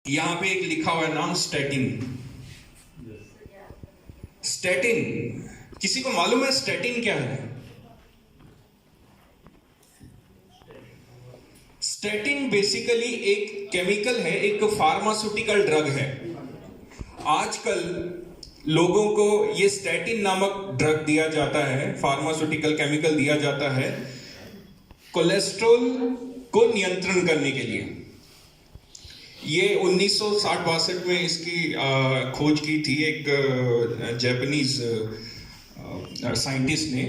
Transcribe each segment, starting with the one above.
यहाँ पे एक लिखा हुआ है नाम स्टैटिन। स्टैटिन, किसी को मालूम है स्टैटिन क्या है? स्टैटिन बेसिकली एक केमिकल है, एक फार्मास्यूटिकल ड्रग है। आजकल लोगों को ये स्टैटिन नामक ड्रग दिया जाता है, फार्मास्यूटिकल केमिकल दिया जाता है कोलेस्ट्रॉल को नियंत्रण करने के लिए। ये 1960-62 में इसकी खोज की थी एक जापानीज साइंटिस्ट ने।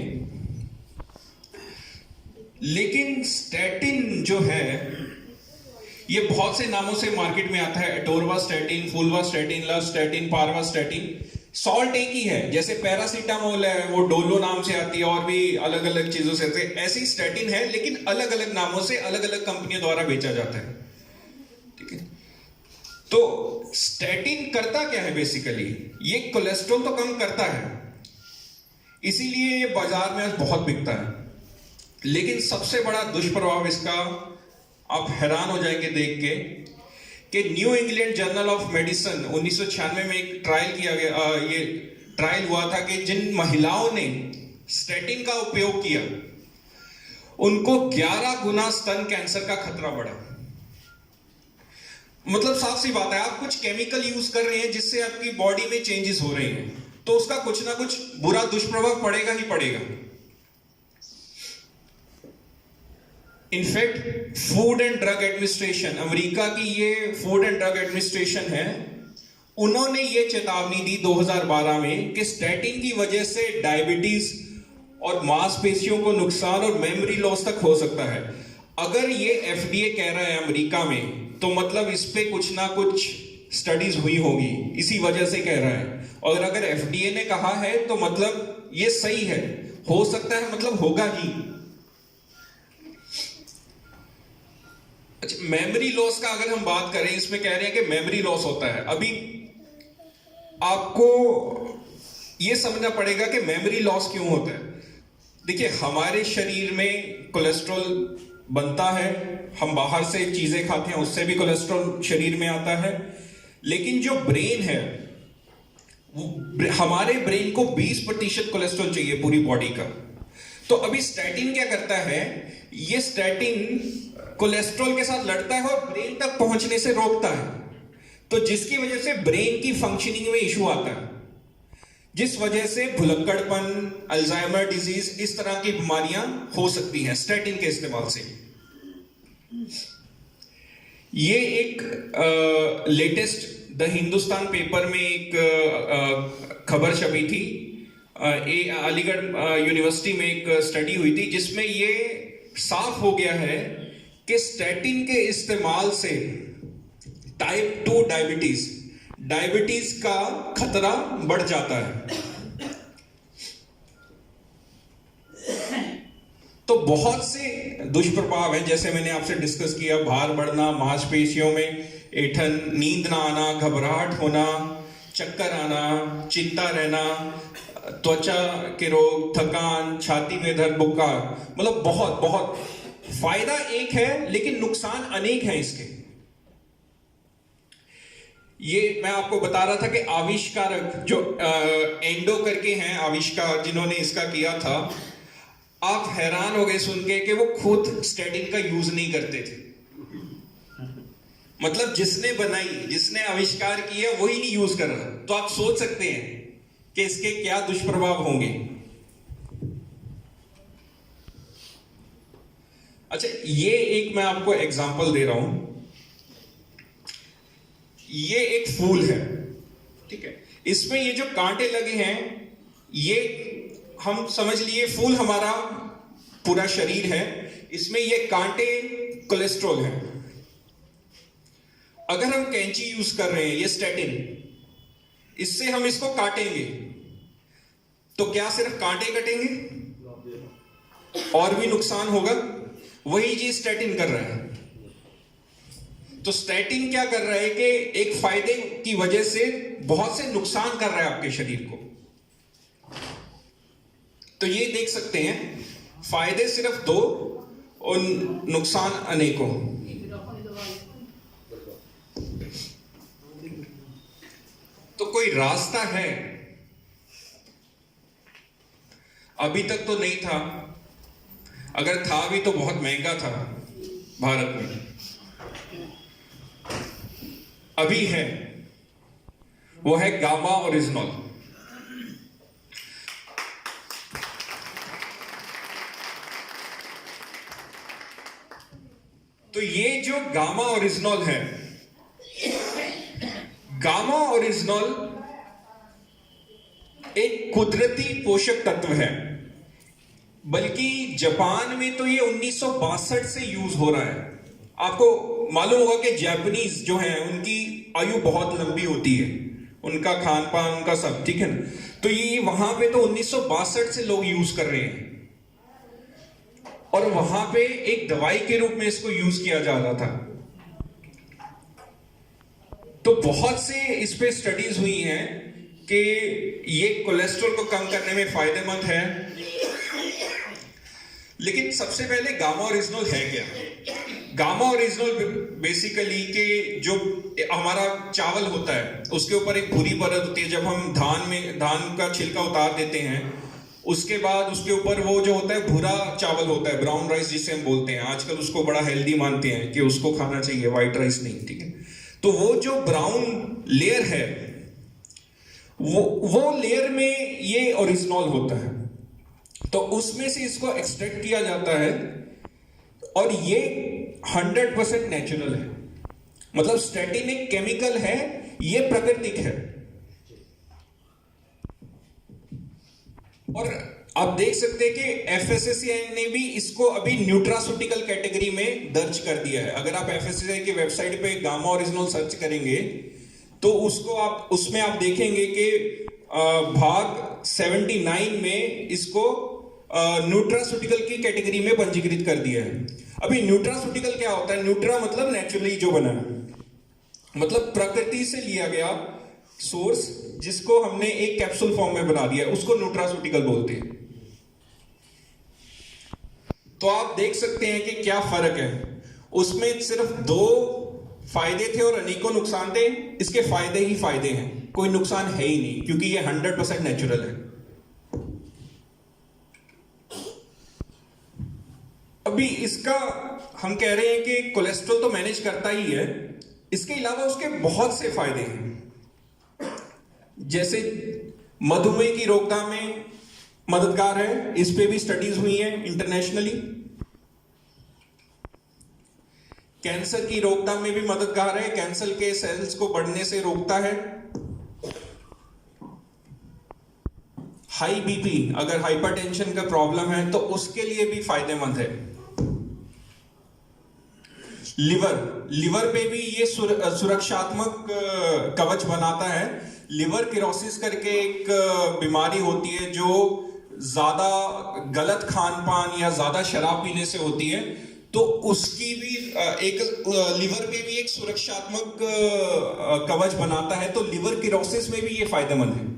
लेकिन स्टैटिन जो है ये बहुत से नामों से मार्केट में आता है, एटोरवास्टैटिन, फुलवास्टैटिन, लवस्टैटिन, पारवास्टैटिन। सॉल्ट एक ही है, जैसे पैरासीटामोल है वो डोलो नाम से आती है, और भी अलग अलग चीजों से ऐसे ही स्टैटिन है, लेकिन अलग अलग नामों से अलग अलग कंपनियों द्वारा बेचा जाता है। ठीक है, तो स्टैटिन करता क्या है? बेसिकली ये कोलेस्ट्रॉल तो कम करता है, इसीलिए ये बाजार में आज बहुत बिकता है। लेकिन सबसे बड़ा दुष्प्रभाव इसका, आप हैरान हो जाएंगे देख के, कि new England journal of medicine 1996 में एक ट्रायल किया गया, ये ट्रायल हुआ था कि जिन महिलाओं ने स्टैटिन का उपयोग किया उनको 11 गुना स्तन कैंसर का खतरा बढ़ा। मतलब साफ सी बात है, आप कुछ केमिकल यूज कर रहे हैं जिससे आपकी बॉडी में चेंजेस हो रहे हैं, तो उसका कुछ ना कुछ बुरा दुष्प्रभाव पड़ेगा ही पड़ेगा। In fact food and drug administration, America की ये फूड एंड ड्रग एडमिनिस्ट्रेशन है, उन्होंने ये चेतावनी दी 2012 में कि स्टैटिन की वजह से डायबिटीज और मांसपेशियों को नुकसान और मेमोरी लॉस तक हो सकता है। अगर ये एफडीए कह रहा है अमेरिका में, तो मतलब इस पे कुछ ना कुछ स्टडीज हुई होगी, इसी वजह से कह रहा है। और अगर एफडीए ने कहा है तो मतलब ये सही है, हो सकता है, मतलब होगा ही। अच्छा, मेमोरी लॉस का अगर हम बात करें, इसमें कह रहे हैं कि मेमोरी लॉस होता है। अभी आपको यह समझना पड़ेगा कि मेमोरी लॉस क्यों होता है। देखिए, हमारे शरीर में कोलेस्ट्रॉल बनता है, हम बाहर से चीजें खाते हैं उससे भी कोलेस्ट्रॉल शरीर में आता है, लेकिन जो ब्रेन है, हमारे ब्रेन को 20% कोलेस्ट्रॉल चाहिए पूरी बॉडी का। तो अभी स्टैटिन क्या करता है, ये स्टैटिन कोलेस्ट्रॉल के साथ लड़ता है और ब्रेन तक पहुंचने से रोकता है, तो जिसकी वजह से ब्रेन की फंक्शनिंग में इशू आता है, जिस वजह से भुलक्कड़पन, अल्जाइमर डिजीज, इस तरह की बीमारियां हो सकती हैं स्टैटिन के इस्तेमाल से। ये एक लेटेस्ट द हिंदुस्तान पेपर में एक खबर छपी थी, अलीगढ़ यूनिवर्सिटी में एक स्टडी हुई थी, जिसमें ये साफ हो गया है कि स्टैटिन के इस्तेमाल से टाइप 2 डायबिटीज का खतरा बढ़ जाता है। तो बहुत से दुष्प्रभाव हैं, जैसे मैंने आपसे डिस्कस किया, भार बढ़ना, मांसपेशियों में ऐंठन, नींद ना आना, घबराहट होना, चक्कर आना, चिंता रहना, त्वचा के रोग, थकान, छाती में दर्द, बुखार, मतलब बहुत बहुत। फायदा एक है लेकिन नुकसान अनेक हैं इसके। ये मैं आपको बता रहा था कि आविष्कारक जो एंडो करके हैं आविष्कार, जिन्होंने इसका किया था, आप हैरान हो गए सुन के कि वो खुद स्टैटिन का यूज नहीं करते थे। मतलब जिसने बनाई, जिसने आविष्कार किया, वही नहीं यूज कर रहा। तो आप सोच सकते हैं कि इसके क्या दुष्प्रभाव होंगे। अच्छा, ये एक मैं आपको एग्जांपल दे रहा हूं। ये एक फूल है, ठीक है, इसमें ये जो कांटे लगे हैं, ये हम समझ लिए फूल हमारा पूरा शरीर है, इसमें ये कांटे कोलेस्ट्रॉल है। अगर हम कैंची यूज कर रहे हैं, ये स्टैटिन, इससे हम इसको काटेंगे तो क्या सिर्फ कांटे कटेंगे? और भी नुकसान होगा। वही चीज स्टैटिन कर रहा है। तो स्टैटिन क्या कर रहा है कि एक फायदे की वजह से बहुत से नुकसान कर रहा है आपके शरीर को। तो ये देख सकते हैं, फायदे सिर्फ 2 और नुकसान अनेकों। कोई रास्ता है? अभी तक तो नहीं था, अगर था भी तो बहुत महंगा था भारत में। अभी है, वो है गामा ओरिजिनॉल। तो ये जो गामा ओरिजिनॉल है, गामा ओरिजिनॉल एक कुदरती पोषक तत्व है, बल्कि जापान में तो ये 1962 से यूज हो रहा है। आपको मालूम होगा कि जापानीज जो हैं उनकी आयु बहुत लंबी होती है, उनका खान पान, उनका सब, ठीक है ना। तो ये वहां पे तो 1962 से लोग यूज कर रहे हैं, और वहां पे एक दवाई के रूप में इसको यूज किया जा रहा था। तो बहुत से इस पे स्टडीज हुई हैं कि ये कोलेस्ट्रॉल को कम करने में फायदेमंद है। लेकिन सबसे पहले गामा ओरिजिनॉल है क्या? गामा ओरिजिनॉल बेसिकली के जो हमारा चावल होता है उसके ऊपर एक भूरी परत होती है। जब हम धान का छिलका उतार देते हैं, उसके बाद उसके ऊपर वो जो होता है भूरा चावल होता है, ब्राउन राइस जिसे हम बोलते हैं। आजकल उसको बड़ा हेल्दी मानते हैं कि उसको खाना चाहिए, व्हाइट राइस नहीं, ठीक है। तो वो जो ब्राउन लेयर है, वो लेयर में ये ओरिजिनॉल होता है। तो उसमें से इसको एक्सट्रैक्ट किया जाता है, और ये 100% नेचुरल है। मतलब स्टैटिन एक केमिकल है, ये प्राकृतिक है। और आप देख सकते हैं कि एफएसएसएआई ने भी इसको अभी न्यूट्रास्यूटिकल कैटेगरी में दर्ज कर दिया है। अगर आप एफएसएसएआई की वेबसाइट पे गामा ओरिजिनॉल सर्च करेंगे तो उसमें आप देखेंगे कि भाग 79 में इसको न्यूट्रास्यूटिकल की कैटेगरी में पंजीकृत कर दिया है। अभी न्यूट्रास्यूटिकल क्या होता है? न्यूट्रा मतलब नेचुरली जो बना है, मतलब प्रकृति से लिया गया सोर्स, जिसको हमने एक कैप्सूल फॉर्म में बना दिया, उसको न्यूट्रास्यूटिकल बोलते हैं। तो आप देख सकते हैं कि क्या फर्क है। उसमें सिर्फ 2 फायदे थे और अनेकों नुकसान थे। इसके फायदे ही फायदे हैं, कोई नुकसान है ही नहीं, क्योंकि ये 100% नेचुरल है। अभी इसका हम कह रहे हैं कि कोलेस्ट्रॉल तो मैनेज करता ही है, इसके अलावा उसके बहुत से फायदे हैं। जैसे मधुमेह की रोकथाम में मददगार है, इस पे भी स्टडीज हुई हैं इंटरनेशनली। कैंसर की रोकथाम में भी मददगार है, कैंसर के सेल्स को बढ़ने से रोकता है। हाई बीपी, अगर हाइपरटेंशन का प्रॉब्लम है तो उसके लिए भी फायदेमंद है। लिवर पे भी ये सुरक्षात्मक कवच बनाता है। लिवर किरोसिस करके एक बीमारी होती है जो ज्यादा गलत खान पान या ज्यादा शराब पीने से होती है, तो उसकी भी एक लिवर पे भी एक सुरक्षात्मक कवच बनाता है। तो लिवर किरोसिस में भी ये फायदेमंद है।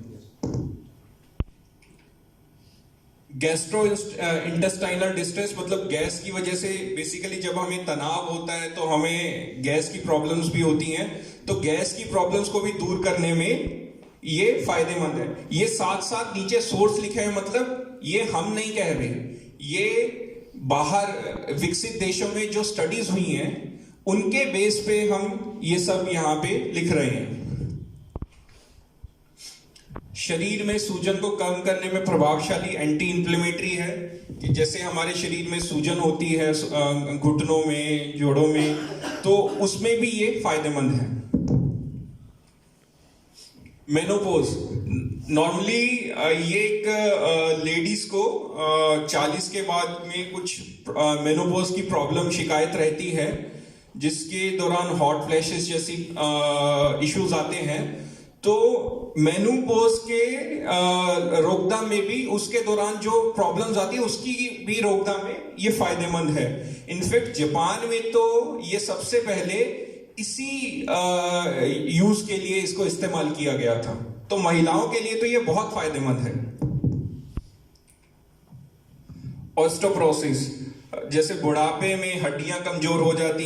गैस्ट्रो इंटेस्टाइनल डिस्ट्रेस, मतलब गैस की वजह से बेसिकली जब हमें तनाव होता है तो हमें गैस की प्रॉब्लम्स भी होती हैं। तो गैस की प्रॉब्लम्स को भी दूर करने में ये फायदेमंद है। ये साथ साथ नीचे सोर्स लिखे हैं, मतलब ये हम नहीं कह रहे, ये बाहर विकसित देशों में जो स्टडीज हुई हैं उनके बेस पे हम ये सब यहां पे लिख रहे हैं। शरीर में सूजन को कम करने में प्रभावशाली एंटी इंफ्लेमेटरी है, कि जैसे हमारे शरीर में सूजन होती है घुटनों में, जोड़ों में, तो उसमें भी ये फायदेमंद है। मेनोपॉज, नॉर्मली ये एक लेडीज को 40 के बाद में कुछ मेनोपॉज की प्रॉब्लम, शिकायत रहती है, जिसके दौरान हॉट फ्लैशेस जैसी इश्यूज आते हैं। तो मेनोपॉज के रोकथाम में भी, उसके दौरान जो प्रॉब्लम्स आती है उसकी भी रोकथाम में ये फायदेमंद है। इनफैक्ट जापान में तो ये सबसे पहले इसी यूज के लिए इसको इस्तेमाल किया गया था। तो महिलाओं के लिए तो ये बहुत फायदेमंद है। ऑस्टियोपोरोसिस, जैसे बुढ़ापे में हड्डियां कमजोर हो जाती